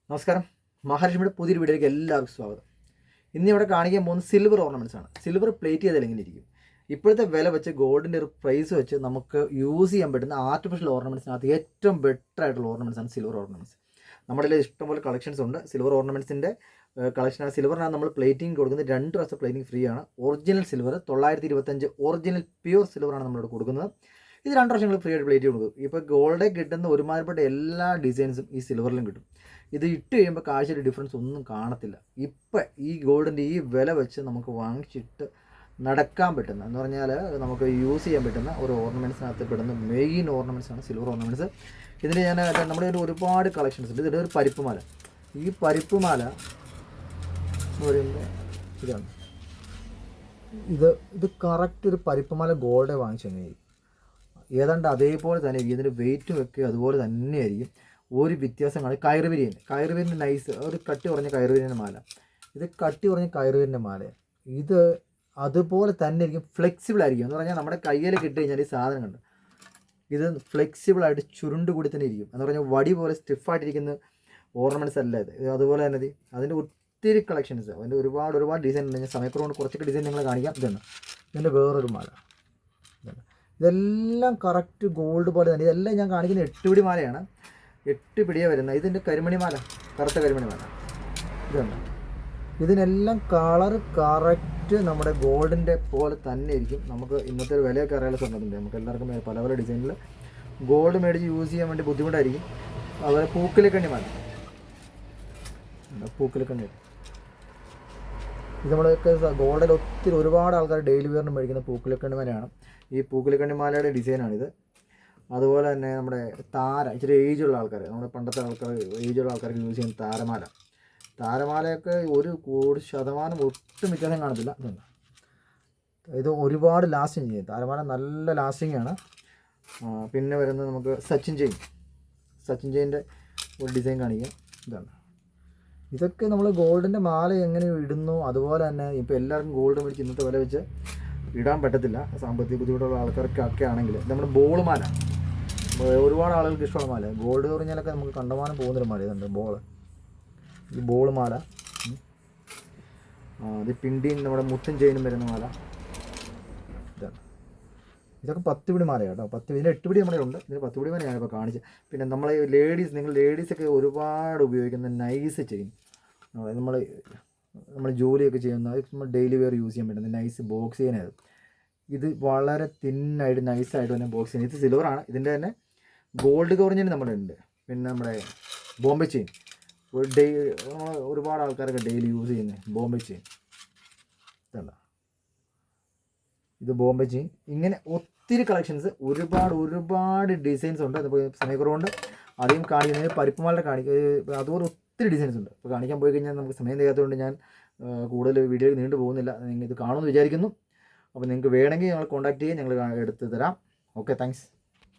നമസ്കാരം. മഹാലക്ഷ്മിയുടെ പുതിയൊരു വീഡിയോയിലേക്ക് എല്ലാവർക്കും സ്വാഗതം. ഇന്നിവിടെ കാണിക്കാൻ പോകുന്ന സിൽവർ ഓർണമെൻറ്റ്സ് ആണ്. സിൽവർ പ്ലേറ്റ് ചെയ്താൽ എങ്ങനെ ഇരിക്കും? ഇപ്പോഴത്തെ വില വെച്ച് ഗോൾഡിൻ്റെ ഒരു പ്രൈസ് വെച്ച് നമുക്ക് യൂസ് ചെയ്യാൻ പറ്റുന്ന ആർട്ടിഫിഷ്യൽ ഓർണമെൻറ്റ്സിനകത്ത് ഏറ്റവും ബെറ്റർ ആയിട്ടുള്ള ഓർണമെൻറ്റ്സ് ആണ് സിൽവർ ഓർണമെൻറ്റ്സ്. നമ്മുടെ കയ്യിൽ ഇഷ്ടംപോലെ കളക്ഷൻസ് ഉണ്ട്. സിൽവർ ഓർണമെൻറ്റ്സിൻ്റെ കളക്ഷനാണ്. സിൽവറിനാണ് നമ്മൾ പ്ലേറ്റിംഗ് കൊടുക്കുന്നത്. 2 വർഷം പ്ലേറ്റിംഗ് ഫ്രീ ആണ്. ഒറിജിനൽ സിൽവർ 925 ഒറിജിനൽ പ്യൂർ സിൽവറാണ് നമ്മളിവിടെ കൊടുക്കുന്നത്. ഇത് 2 വർഷം ഫ്രീ ആയിട്ട് പ്ലേറ്റ് കൊടുക്കും. ഇപ്പോൾ ഗോൾഡിൽ കിട്ടുന്ന ഒരുമാതിരിപ്പെട്ട എല്ലാ ഡിസൈൻസും ഈ സിൽവറിലും കിട്ടും. ഇത് ഇട്ട് കഴിയുമ്പോൾ കാഴ്ചയുടെ ഡിഫറൻസ് ഒന്നും കാണത്തില്ല. ഇപ്പം ഈ ഗോൾഡിൻ്റെ ഈ വില വെച്ച് നമുക്ക് വാങ്ങിച്ചിട്ട് നടക്കാൻ പറ്റുന്ന എന്ന് പറഞ്ഞാൽ നമുക്ക് യൂസ് ചെയ്യാൻ പറ്റുന്ന ഒരു ഓർണമെൻറ്റ്സിനകത്ത് പെടുന്ന മെയിൻ ഓർണമെൻറ്റ്സാണ് സിൽവർ ഓർണമെൻറ്റ്സ്. ഇതിന് ഞാൻ നമ്മുടെ കയ്യിൽ ഒരുപാട് കളക്ഷൻസ് ഉണ്ട്. ഇതിൻ്റെ ഒരു പരിപ്പുമാല. ഈ പരിപ്പുമാല എന്ന് പറയുമ്പോൾ ഇതാണ്. ഇത് കറക്റ്റ് ഒരു പരിപ്പുമാല ഗോൾഡ് വാങ്ങിച്ചു തന്നെയായിരിക്കും. ഏതാണ്ട് അതേപോലെ തന്നെ ഇതിൻ്റെ വെയിറ്റും ഒക്കെ അതുപോലെ തന്നെയായിരിക്കും. ഒരു വ്യത്യാസം കാണും. കയറുവിരിയൻ നൈസ് ഒരു കട്ടി കുറഞ്ഞ കയറുവിരിയൻ്റെ മാല. ഇത് കട്ടി കുറഞ്ഞ കയറുവിരിയൻ്റെ മാല. ഇത് അതുപോലെ തന്നെ ആയിരിക്കും. ഫ്ലെക്സിബിൾ ആയിരിക്കും എന്ന് പറഞ്ഞാൽ നമ്മുടെ കയ്യിൽ കിട്ടി കഴിഞ്ഞാൽ ഈ സാധനം കണ്ട് ഇത് ഫ്ലെക്സിബിളായിട്ട് ചുരുണ്ട് കൂടി തന്നെ ഇരിക്കും. എന്ന് പറഞ്ഞാൽ വടി പോലെ സ്റ്റിഫായിട്ടിരിക്കുന്ന ഓർണമെൻറ്റ്സ് അല്ല ഇത്. അതുപോലെ തന്നെ അതിൻ്റെ ഒത്തിരി കളക്ഷൻസ്, അതിൻ്റെ ഒരുപാട് ഡിസൈൻ ഉണ്ട്. ഞാൻ സമയക്കുറവുകൊണ്ട് കുറച്ചൊക്കെ ഡിസൈൻ നിങ്ങൾ കാണിക്കാം. ഇതാണ് ഇതിൻ്റെ വേറൊരു മാല. ഇതെല്ലാം കറക്റ്റ് ഗോൾഡ് പോലെ തന്നെ. ഇതെല്ലാം ഞാൻ കാണിക്കുന്ന 8 പിടി മാലയാണ്. 8 പിടിയാണ് വരുന്നത്. ഇതിൻ്റെ കരിമണിമാല, കറുത്ത കരിമണിമാല ഇതുണ്ട്. ഇതിനെല്ലാം കളർ കറക്റ്റ് നമ്മുടെ ഗോൾഡിൻ്റെ പോലെ തന്നെ ഇരിക്കും. നമുക്ക് ഇന്നത്തെ ഒരു വിലയൊക്കെ അറിയാനുള്ള സ്വർണ്ണത്തിൻ്റെ നമുക്ക് എല്ലാവർക്കും പല പല ഡിസൈനിൽ ഗോൾഡ് മേടിച്ച് യൂസ് ചെയ്യാൻ വേണ്ടി ബുദ്ധിമുട്ടായിരിക്കും. അതുപോലെ പൂക്കിലക്കണ്ണിമാല, പൂക്കിലക്കണ്ണി ഇത് നമ്മളൊക്കെ ഗോൾഡിൽ ഒത്തിരി ഒരുപാട് ആൾക്കാർ ഡെയിലി വെയറിന് മേടിക്കുന്ന പൂക്കിലക്കണ്ണിമാലയാണ്. ഈ പൂക്കിലക്കണ്ണിമാലയുടെ ഡിസൈനാണിത്. അതുപോലെ തന്നെ നമ്മുടെ താര, ഇച്ചിരി ഏജുള്ള ആൾക്കാർ, നമ്മുടെ പണ്ടത്തെ ആൾക്കാർ, ഏജുള്ള ആൾക്കാർക്ക് യൂസ് ചെയ്യുന്ന താരമാലയൊക്കെ ഒരു ശതമാനം ഒട്ടും വ്യത്യാസം കാണത്തില്ല. ഇതുണ്ട്. ഇത് ഒരുപാട് ലാസ്റ്റിങ് ചെയ്യും. താരമാല നല്ല ലാസ്റ്റിംഗ് ആണ്. പിന്നെ വരുന്നത് നമുക്ക് സച്ചിൻ ചെയിൻ്റെ ഒരു ഡിസൈൻ കാണിക്കാം. ഇതാണ്. ഇതൊക്കെ നമ്മൾ ഗോൾഡിൻ്റെ മാല എങ്ങനെ ഇടുന്നു അതുപോലെ തന്നെ ഇപ്പോൾ എല്ലാവർക്കും ഗോൾഡ് മേടിച്ച് ഇന്നത്തെ വില വെച്ച് ഇടാൻ പറ്റത്തില്ല. സാമ്പത്തിക ബുദ്ധിമുട്ടുള്ള ആൾക്കാർക്കൊക്കെ ആണെങ്കിൽ നമ്മുടെ ബോൾ മാല, ഒരുപാട് ആളുകൾക്ക് ഇഷ്ടമുള്ള മാല. ഗോൾഡ് പറഞ്ഞാലൊക്കെ നമുക്ക് കണ്ടമാനം പോകുന്നൊരു മാല. ഇതുണ്ട് ഈ ബോൾ മാല. ഇത് പിണ്ടിയും നമ്മുടെ മുത്തും ചെയിനും വരുന്ന മാല. ഇതാണ്. ഇതൊക്കെ 10 പിടി മാല കേട്ടോ. 10 ഇതിന് 8 പിടി നമ്മുടെ ഉണ്ട്. ഇതിന് 10 പിടി മാലയാണ് ഇപ്പോൾ കാണിച്ചത്. പിന്നെ നമ്മൾ ലേഡീസൊക്കെ ഒരുപാട് ഉപയോഗിക്കുന്ന നൈസ് ചെയിൻ, അതായത് നമ്മൾ ജോലിയൊക്കെ ചെയ്യുന്ന നമ്മൾ ഡെയിലി വെയർ യൂസ് ചെയ്യാൻ പറ്റുന്ന നൈസ് ബോക്സ് ചെയിനായത്. ഇത് വളരെ തിന്നായിട്ട് നൈസായിട്ട് തന്നെ ബോക്സ് ചെയിൻ. ഇത് സിൽവറാണ്. ഇതിൻ്റെ തന്നെ ഗോൾഡ് കവറിഞ്ഞിന് നമ്മുടെ ഉണ്ട്. പിന്നെ നമ്മുടെ ബോംബെ ചെയിൻ, ഒരുപാട് ആൾക്കാരൊക്കെ ഡെയിലി യൂസ് ചെയ്യുന്നത് ബോംബെ ചെയിൻ. ഇതല്ല, ഇത് ബോംബെ ചെയിൻ. ഇങ്ങനെ ഒത്തിരി കളക്ഷൻസ്, ഒരുപാട് ഡിസൈൻസ് ഉണ്ട്. അതിപ്പോൾ സമയക്കുറവുണ്ട് അധികം കാണിക്കുന്നത്. പരിപ്പുമാലയുടെ അതുപോലെ ഒത്തിരി ഡിസൈൻസ് ഉണ്ട്. ഇപ്പോൾ കാണിക്കാൻ പോയി കഴിഞ്ഞാൽ നമുക്ക് സമയം ചെയ്യാത്തതുകൊണ്ട് ഞാൻ കൂടുതൽ വീഡിയോ നീണ്ടു പോകുന്നില്ല. നിങ്ങൾ ഇത് കാണുമെന്ന് വിചാരിക്കുന്നു. അപ്പോൾ നിങ്ങൾക്ക് വേണമെങ്കിൽ ഞങ്ങൾ കോൺടാക്ട് ചെയ്യാൻ ഞങ്ങൾ എടുത്ത് തരാം. Okay, thanks.